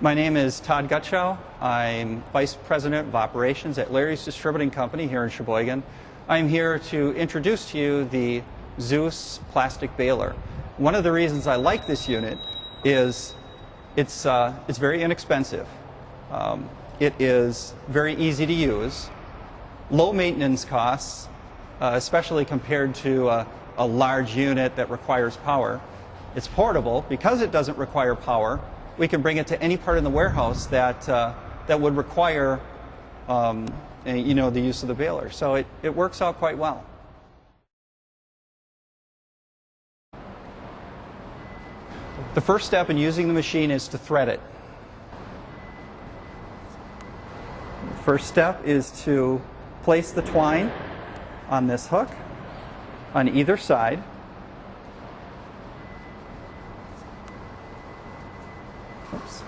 My name is Todd Gutschow. I'm Vice President of Operations at Larry's Distributing Company here in Sheboygan. I'm here to introduce to you the Zeus plastic baler. One of the reasons I like this unit is it's very inexpensive. It is very easy to use, low maintenance costs, especially compared to a large unit that requires power. It's portable. Because it doesn't require power, we can bring it to any part in the warehouse that would require the use of the baler. So it works out quite well. The first step in using the machine is to thread it. The first step is to place the twine on this hook on either side. Oops.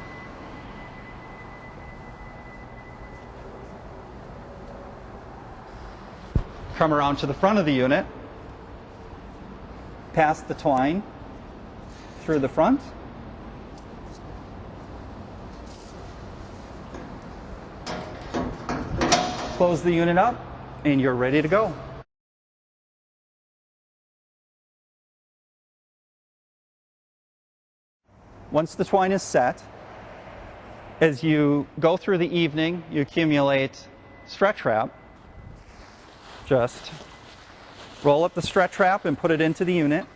Come around to the front of the unit, pass the twine through the front, close the unit up, and you're ready to go. Once the twine is set, as you go through the evening, you accumulate stretch wrap. Just roll up the stretch wrap and put it into the unit.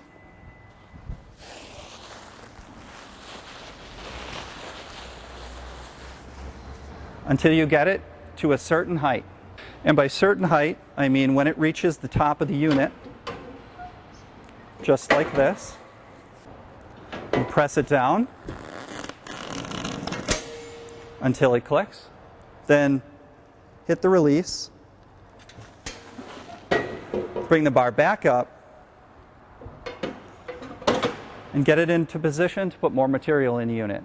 Until you get it to a certain height. And by certain height, I mean when it reaches the top of the unit, just like this. You press it down until it clicks. Then hit the release. Bring the bar back up and get it into position to put more material in the unit.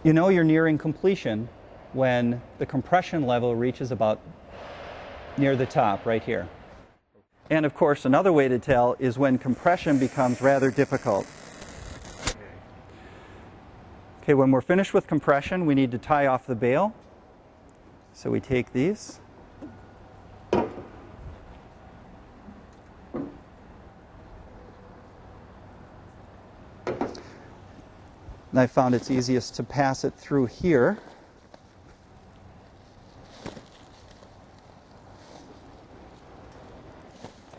You know you're nearing completion when the compression level reaches about near the top, right here. And of course, another way to tell is when compression becomes rather difficult. Okay, when we're finished with compression, we need to tie off the bale. So we take these. And I found it's easiest to pass it through here.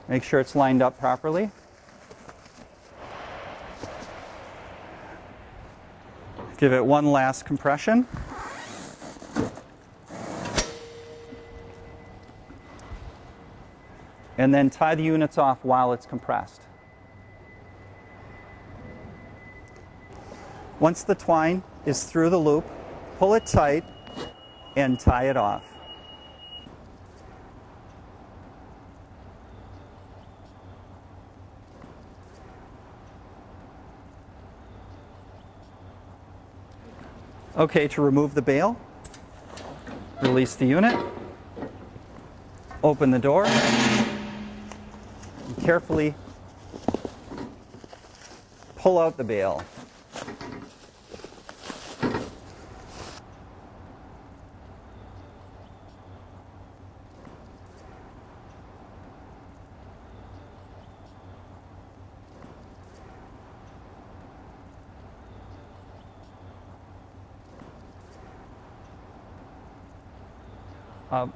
Make sure it's lined up properly. Give it one last compression. And then tie the units off while it's compressed. Once the twine is through the loop, pull it tight and tie it off. Okay, to remove the bale, release the unit, open the door, and carefully pull out the bale.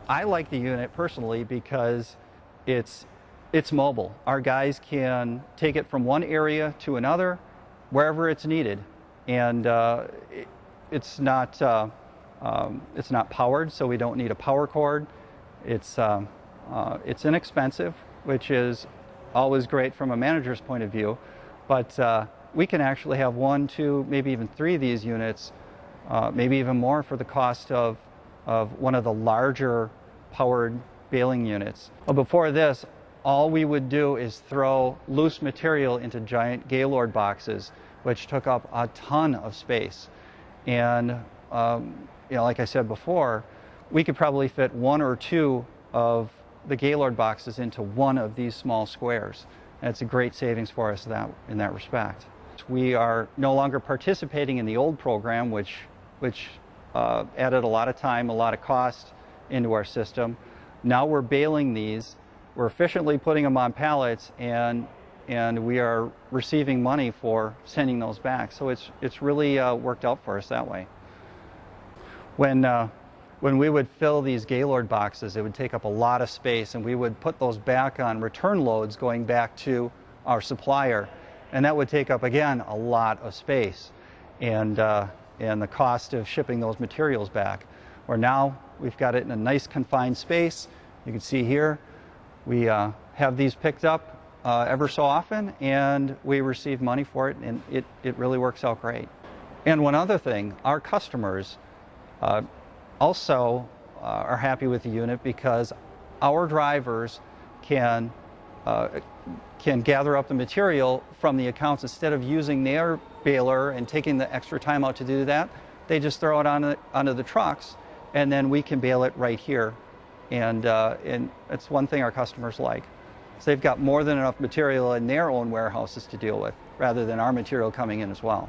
I like the unit personally because it's mobile. Our guys can take it from one area to another, wherever it's needed, and it's not powered, so we don't need a power cord. It's inexpensive, which is always great from a manager's point of view, but we can actually have 1, 2, maybe even 3 of these units, maybe even more for the cost of one of the larger powered baling units. Well, before this, all we would do is throw loose material into giant Gaylord boxes, which took up a ton of space. And like I said before, we could probably fit 1 or 2 of the Gaylord boxes into one of these small squares. And it's a great savings for us in that respect. We are no longer participating in the old program, which added a lot of time, a lot of cost into our system. Now we're baling these, we're efficiently putting them on pallets, and we are receiving money for sending those back. So it's really worked out for us that way. When we would fill these Gaylord boxes, it would take up a lot of space, and we would put those back on return loads going back to our supplier, and that would take up, again, a lot of space and the cost of shipping those materials back. Where now we've got it in a nice confined space. You can see here we have these picked up ever so often, and we receive money for it, and it really works out great. And one other thing, our customers also are happy with the unit because our drivers can gather up the material from the accounts. Instead of using their baler and taking the extra time out to do that, they just throw it onto the trucks, and then we can bale it right here. And it's one thing our customers like. So they've got more than enough material in their own warehouses to deal with, rather than our material coming in as well.